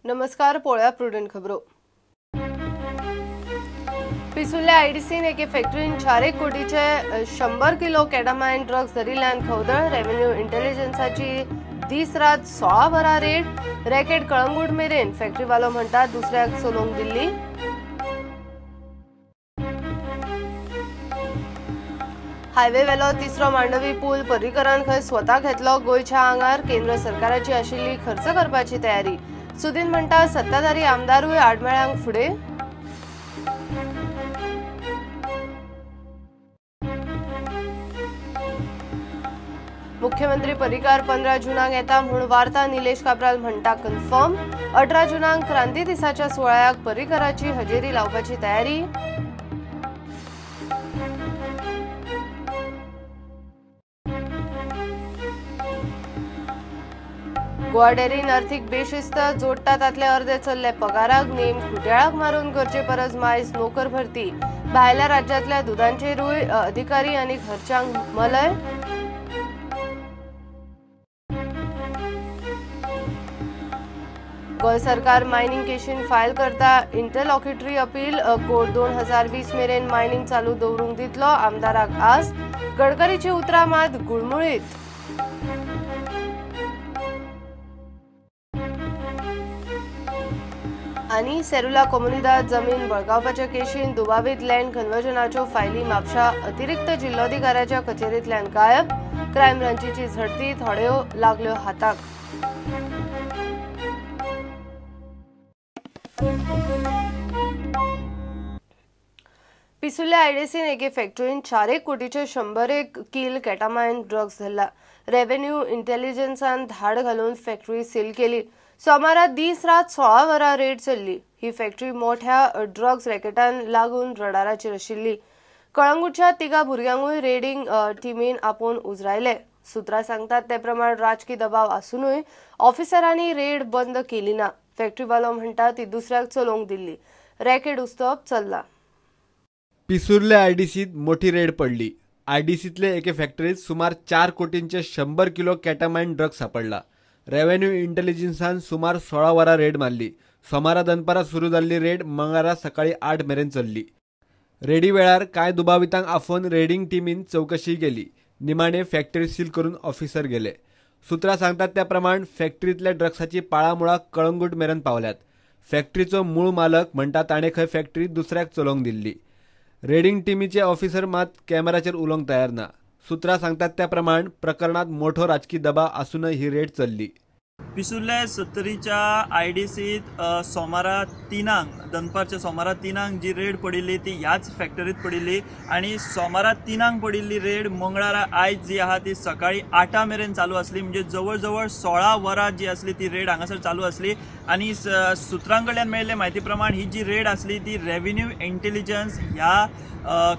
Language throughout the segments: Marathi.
नमस्कार, पोळ्या प्रुडंट खबरो. पिसुल्ल्या आयडीसीन एके फॅक्टरीन 4 कोटीचे 100 किलो केटामाइन ड्रग्स धरिल्ल्यान खवदळ. रेव्हेन्यू इंटेलिजन्साची दीस रात 16 वरां रेड. रॅकेट कळंगूट मेरेन फॅक्टरीवालो म्हणटा दुसऱ्याक चलोवंक दिल्ली. हायवे वेलो तिसरो मांडवी पूल पर्रीकरान खंय स्वता घेतलो. गोंयच्या आंगार केंद्र सरकाराची आशिल्ली खर्च करपाची तयारी. सुदीन म्हणटा सत्ताधारी आमदारूय आडमेळ्यांक फुडें. मुख्यमंत्री पर्रीकार 15 जूनाक येता म्हूण वार्ता. निलेश काब्राल म्हणटा कन्फर्म. 18 जूनाक क्रांती दिसाच्या सुवाळ्याक पर्रीकाराची हजेरी लावपाची तयारी. गोवा डेरीन अर्थीक बेशिस्त. जोडटा तातले अर्दे चल्ले पगाराक. नेम खुट्याळाक मारून गरजे परस मायज नोकर भरती. भायल्या राज्यांतल्या दुधांचेरूय अधिकारी आनी खर्चांक मलय. गोंय सरकार मायनिंग केशीन फायल करता. इंटरलॉक्युटरी अपील. कोर्ट 2020 मेरेन मायनिंग चालू दवरूंक दितलो. आमदाराक आस. गडकरीची उतरां मात गुळमुळीत. आनी सेरुला कोमुनिदाद जमीन बळकावपाच्या केशीन दुबावीत लँड कन्वर्जनाच्यो फायली म्हापशा अतिरिक्त जिल्लोधिकाऱ्याच्या कचेरींतल्यान गायब. क्रायम ब्रांचीची झडटी. थोड्यो लागल्यो हाताक. पिसुल्ल्या आयडीसीन एके फॅक्टरीन 4 कोटीचे 100 किल केटामाइन ड्रग्स धरला. रेव्हेन्यू इंटेलिजन्सान धाड घालून फॅक्टरी सील केली. सोमारा दीस रात 16 वरां रेड चल्ली. ही फॅक्टरी मोठ्या ड्रग्स रॅकेटान लागून रडाराचेर आशिल्ली. कळंगूटच्या 3 भुरग्यांकूय रेडिंग टीमीन आपोवन उजरायले. सुत्रां सांगतात ते प्रमाण राजकी दबाव आसूनय ऑफिसरांनी रेड बंद केली ना. फॅक्टरीवालो म्हणटा ती दुसऱ्याक चलोवंक दिल्ली. रॅकेट उस्तोवप चल्ला. पिसुर्ल्या आयडीसीत मोठी रेड पडली. आयडीसीतले एके फॅक्टरीत सुमार 4 कोटींचे 100 किलो केटामाइन ड्रग्स सापडला. रेव्हेन्यू इंटेलिजन्सान सुमार 16 वरां रेड मारली. सोमारा दनपारां सुरू जाल्ली रेड मंगळारा सकाळी 8 मेरेन चल्ली. रेडी वेळार कांय दुबावितांक आफोवन रेडिंग टीमीन चौकशी केली. निमाणे फॅक्टरी सील करून ऑफिसर गेले. सुत्रां सांगतात त्या प्रमाण फॅक्टरीतल्या ड्रग्साची पाळामुळां कळंगूट मेरेन पावल्यात. फॅक्टरीचो मूळ मालक म्हणटा ताणें खंय फॅक्टरी दुसऱ्याक चलोवंक दिल्ली. रेडिंग टीमीचे ऑफिसर मात कॅमेराचेर उलोवंक तयार ना. सुत्रां सांगतात त्या प्रमाण प्रकरणात मोठो राजकी दबाव आसूनय ही रेड चल्ली. पिसुल्ल्या 70च्या आयडीसीत सोमारा 3 दनपारच्या सोमारा 3 जी रेड पडिल्ली ती ह्याच फॅक्टरीत पडिल्ली. आणि सोमारा 3 पडिल्ली रेड मंगळारा आयज जी आहा ती सकाळी 8 मेरेन चालू असली. म्हणजे जवळ जवळ 16 वरां जी असली ती रेड हांगासर चालू असली. आणि सुत्रां कडल्यान मेळिल्ले म्हायती प्रमाण ही जी रेड असली ती रेव्हेन्यू इंटेलिजन्स ह्या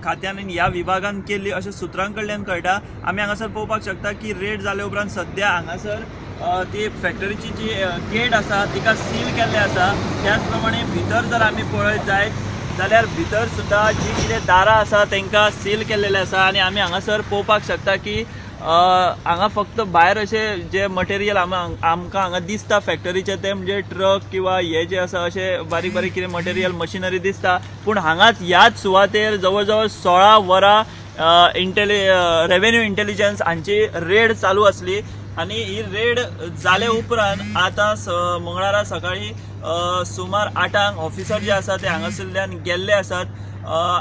खात्यान ह्या विभागान केल्ली अशें सुत्रां कडल्यान कळटा. आमी हांगासर पळोवपाक शकता की रेड जाले उपरांत सद्या हांगासर ती फॅक्टरीची जी गेट आसा तिका सील केल्ले आसा. त्याच प्रमाणे भितर जर आमी पळयत जायत जाल्यार भितर सुद्दां जी कितें दारां आसा तांकां सील केल्लेले आसा. आनी आमी हांगासर पळोवपाक शकता की हांगा फक्त भायर अशें जे मटेरियल आमकां हांगा दिसता फॅक्टरीचे ते म्हणजे ट्रक किंवा हे जे आसा अशें बारीक बारीक कितें मटेरियल मशिनरी दिसता. पूण हांगाच ह्याच सुवातेर जवळ जवळ 16 वरां रेव्हेन्यू इंटेलिजन्स हांची रेड चालू असली. आणि ही रेड जाले उपरांत आतां मंगळारा सकाळी सुमार 8 ऑफिसर जे आसा ते हांगासरल्यान गेल्ले आसात.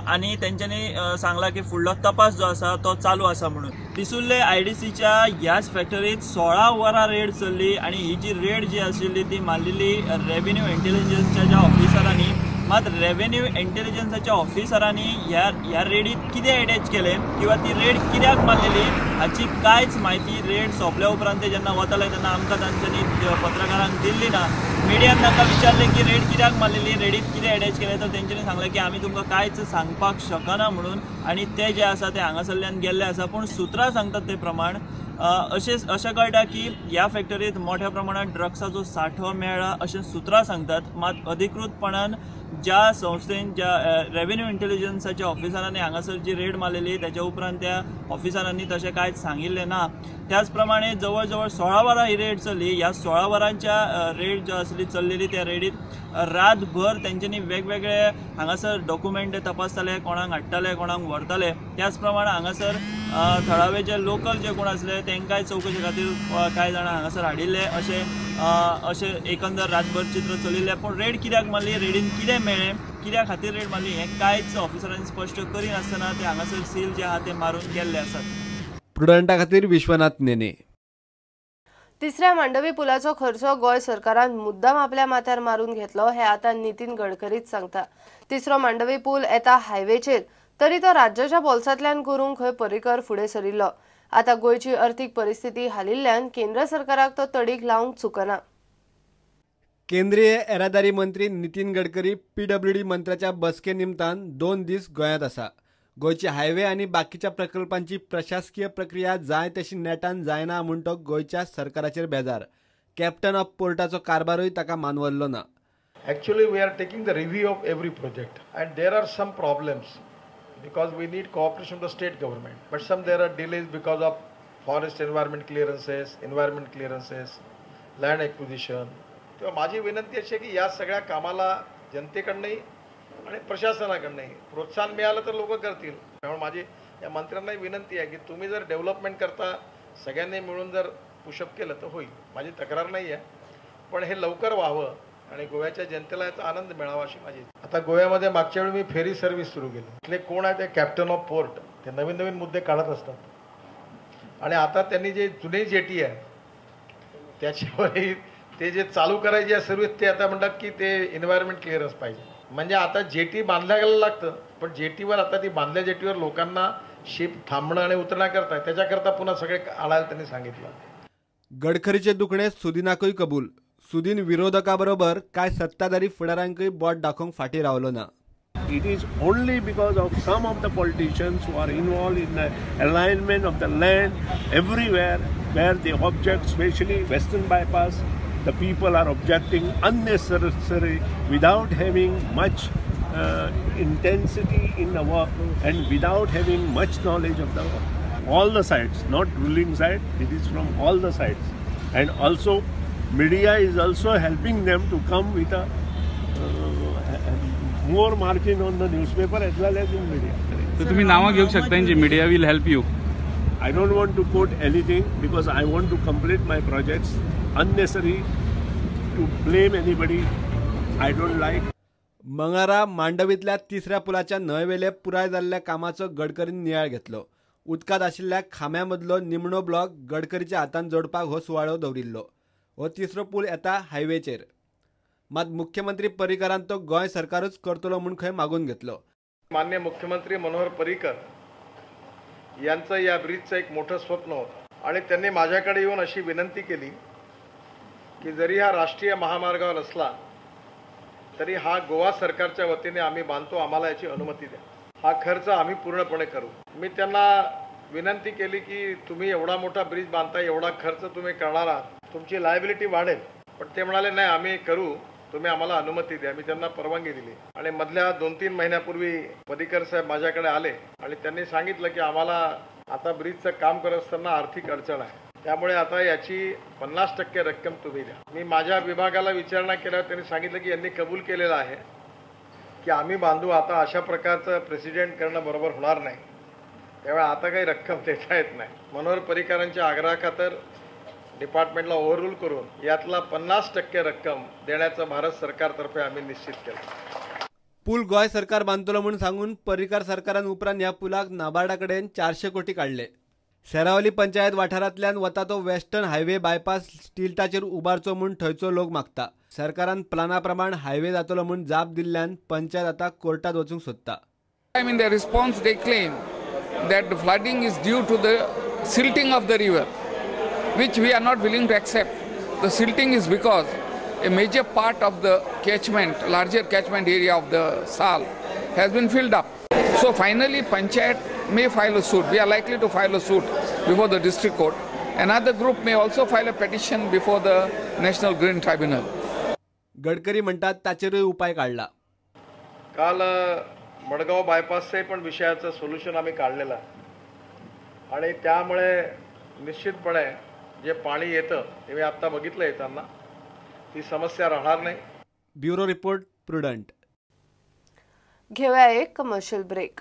आणि तेंच्यांनी सांगला की फुडलो तपास जो आसा तो चालू आसा म्हणून. पिसुल्ले आयडीसीच्या ह्याच फॅक्टरीत 16 वरां रेड चल्ली. आणि ही जी रेड जी आशिल्ली ती मारलेली रेव्हेन्यू इंटेलिजन्सच्या ज्या ऑफिसरांनी. मात रेव्हेन्यू इंटेलिजन्साच्या ऑफिसरांनी ह्या रेडीत कितें अटॅच केले किंवा ती रेड कित्याक मारलेली हाची कांयच म्हायती रेड सोंपल्या उपरांत ते जेन्ना वताले तेन्ना आमकां तांच्यांनी पत्रकारांक दिल्ली ना. मिडियान तांकां विचारलें की रेड कित्याक मारलेली, रेडीत कितें अटॅच केलें, तर तेंच्यांनी सांगलें की आमी तुमकां कांयच सांगपाक शकना म्हणून. आनी ते जे आसा ते हांगासरल्यान गेल्ले आसा. पूण सुत्रां सांगतात ते प्रमाण अशें कळटा की ह्या फॅक्टरीत मोठ्या प्रमाणात ड्रग्साचो सांठो मेळ्ळा अशें सुत्रां सांगतात. मात अधिकृतपणान ज्या संस्थेन ज्या रेव्हेन्यू इंटेलिजन्साच्या ऑफिसरांनी हांगासर जी रेड मारलेली त्याच्या उपरांत त्या ऑफिसरांनी तशें कांय कांयच सांगिल्लें ना। त्याच प्रमाणे जवळ जवळ 16 वरां ही रेड चल्ली। ह्या 16 वरांच्या रेड ज्यो आसली चल्लेली त्या रेडीत रातभर तेंच्यांनी वेगवेगळे हांगासर डॉक्युमेंट तपासताले, कोणाक हाडटाले, कोणाक व्हरताले। त्याच प्रमाणे हांगासर थळावे जे लोकल जे कोण आसले तेंकांय चवकशे खातीर कांय जाणां हांगासर हाडिल्ले अशें एकंदर रातभर चित्र चलिल्लें। पूण रेड कित्याक मारली, रेडीन कितें मेळ्ळें, कित्या खातीर रेड मारली हें कांयच ऑफिसरांनी स्पश्ट करिनासतना ते हांगासर सील जे आहा ते मारून गेल्ले आसात। प्रुडंटा खातीर विश्वनाथ नेने। तिसऱ्या मांडवी पुलाचो खर्च गोय सरकारान मुद्दाम आपल्या माथ्यार मारून घेतलो हे आता नितीन गडकरीच सांगता। तिसरो मांडवी पूल येता हायवेचेर, तरी तो राज्याच्या बोल्सांतल्यान करूंक खंय पर्रीकर फुडें सरिल्लो। आता गोयची अर्थीक परिस्थिती हालिल्ल्यान केंद्र सरकाराक तो तडीक लावंक चुकना। केंद्रीय येरादारी मंत्री नितीन गडकरी PWD मंत्र्याच्या बसके निमतान 2 दीस गोंयांत आसा। गोयची हायवे आनी बाकीच्या प्रकल्पांची प्रशासकीय प्रक्रिया जाय तशी नेटान जायना म्हूण तो गोयच्या सरकाराचेर बेजार। कॅप्टन ऑफ पोर्टाचो कारभारूय ताका मानवल्लो ना। Actually, we are taking the review of every project, and there are some problems because we need cooperation of the state government. But there are delays because of forest environment clearances, land acquisition. तेव्हा माझी विनंती अशी आहे की या सगळ्या कामाला जनतेकडनंही आणि प्रशासनाकडनंही प्रोत्साहन मिळालं तर लोक करतील। त्यामुळे माझी या मंत्र्यांनाही विनंती आहे की तुम्ही जर डेव्हलपमेंट करता सगळ्यांनी मिळून जर पुशअप केलं तर होईल। माझी तक्रार नाही आहे, पण हे लवकर व्हावं आणि गोव्याच्या जनतेला याचा आनंद मिळावा अशी माझी। आता गोव्यामध्ये मागच्या वेळी मी फेरी सर्व्हिस सुरू केली। इथले कोण आहे ते कॅप्टन ऑफ पोर्ट, ते नवीन नवीन मुद्दे काढत असतात आणि आता त्यांनी जे जुने जेटी आहे त्याच्यावरही ते जे चालू करायचे आहे सर्व्हिस ते आता म्हणतात की ते एन्व्हायरमेंट क्लिअरन्स पाहिजे। म्हणजे आता जेटी बांधल्या लागतं, पण जेटीवर आता ती बांधल्या जेटीवर लोकांना शिप थांबणं आणि उतरण्याकरता त्याच्याकरता पुन्हा सगळे आणायला त्यांनी सांगितलं। गडकरीचे दुखणे सुदीनाकूय कबूल। सुदीन विरोधकाबरोबर काय सत्ताधारी फुडाऱ्यांकूय बोट दाखोवंक फाटी रावलो ना। It is only because of some of the politicians who are involved in the alignment of the land everywhere where they object, especially Western Bypass. The people are objecting unnecessarily without having much intensity in the work and without having much knowledge of the work. All the sides, not ruling side, it is from all the sides. And also media is also helping them to come with a more margin on the newspaper as well as in media. So तुम्ही नाव घेऊ शकता जी media will help you. I don't want to quote anything because I want to complete my projects. Unnecessary to blame anybody. I don't like. मंगळारा मांडवीतल्या तिसऱ्या पुलाच्या न्हंयवेले पुराय जाल्ल्या कामाचो गडकरीन नियाळ घेतलो। उदकांत आशिल्ल्या खांब्यामदलो निमणो ब्लॉक गडकरीच्या हातान जोडपाक हो सुवाळो दवरिल्लो। हो तिसरो पूल येता हायवेचेर, मात मुख्यमंत्री पर्रीकरान तो गोंय सरकारूच करतलो म्हूण खंय मागून घेतलो। माननीय मुख्यमंत्री मनोहर पर्रीकर यांचं या ब्रिजचं एक मोठं स्वप्न होतं आणि त्यांनी माझ्याकडे येऊन अशी विनंती केली की जरी हा राष्ट्रीय महामार्गावर असला तरी हा गोवा सरकारच्या वतीने आम्ही बांधतो, आम्हाला याची अनुमती द्या, हा खर्च आम्ही पूर्णपणे करू। मी त्यांना विनंती केली की तुम्ही एवढा मोठा ब्रिज बांधता, एवढा खर्च तुम्ही करणार आहात, तुमची लायबिलिटी वाढेल। पण ते म्हणाले नाही आम्ही करू, तुम्ही आम्हाला अनुमती द्या। मी त्यांना परवानगी दिली आणि मधल्या 2-3 महिन्यापूर्वी पर्रीकर साहेब माझ्याकडे आले आणि त्यांनी सांगितलं की आम्हाला आता ब्रिजचं काम करत असताना आर्थिक अडचण आहे, त्यामुळे आता याची 50% रक्कम तुम्ही द्या। मी माझ्या विभागाला विचारणा केल्यावर त्यांनी सांगितलं की यांनी कबूल केलेलं आहे की आम्ही बांधू, आता अशा प्रकारचं प्रेसिडेंट करणं बरोबर होणार नाही, त्यामुळे आता काही रक्कम देता येत नाही। मनोहर पर्रीकरांच्या आग्रहाखातर डिपार्टमेंटला ओव्हररूल करून यातला 50% रक्कम देण्याचं भारत सरकारतर्फे आम्ही निश्चित केलं। पूल गोय सरकार बांधतलो म्हणून सांगून पर्रीकर सरकारान उपरांत ह्या पुलाक नाबार्डाकडेन 400 कोटी काढले। सेरावली पंचायत वाठारांतल्यान वता तो वेस्टर्न हायवे बायपास स्टिल्टाचेर उबारचो म्हूण थंयचो लोक मागता। सरकारान प्लाना प्रमाण हायवे जातलो म्हूण जाप दिल्ल्यान पंचायत आतां कोर्टात वचूंक सोदता। In their response they claim that the flooding is due to the silting of the river, which we are not willing to accept. The silting is because a major part of the catchment, larger catchment area of the Sal has been filled up. So finally Panchayat may file a suit. We are likely to file a suit before the district court. Another group may also file a petition before the National Green Tribunal. Gadkari म्हणतात ताचेरूय उपाय काढला। काल मडगाव बायपासचे पण विषयाचं सोल्युशन आम्ही काढलेलं आहे आणि त्यामुळे निश्चितपणे जे पाणी येतं ते मी आत्ता बघितलं येताना ती समस्या राहणार नाही. Bureau report prudent. घेऊया एक कमर्शियल ब्रेक.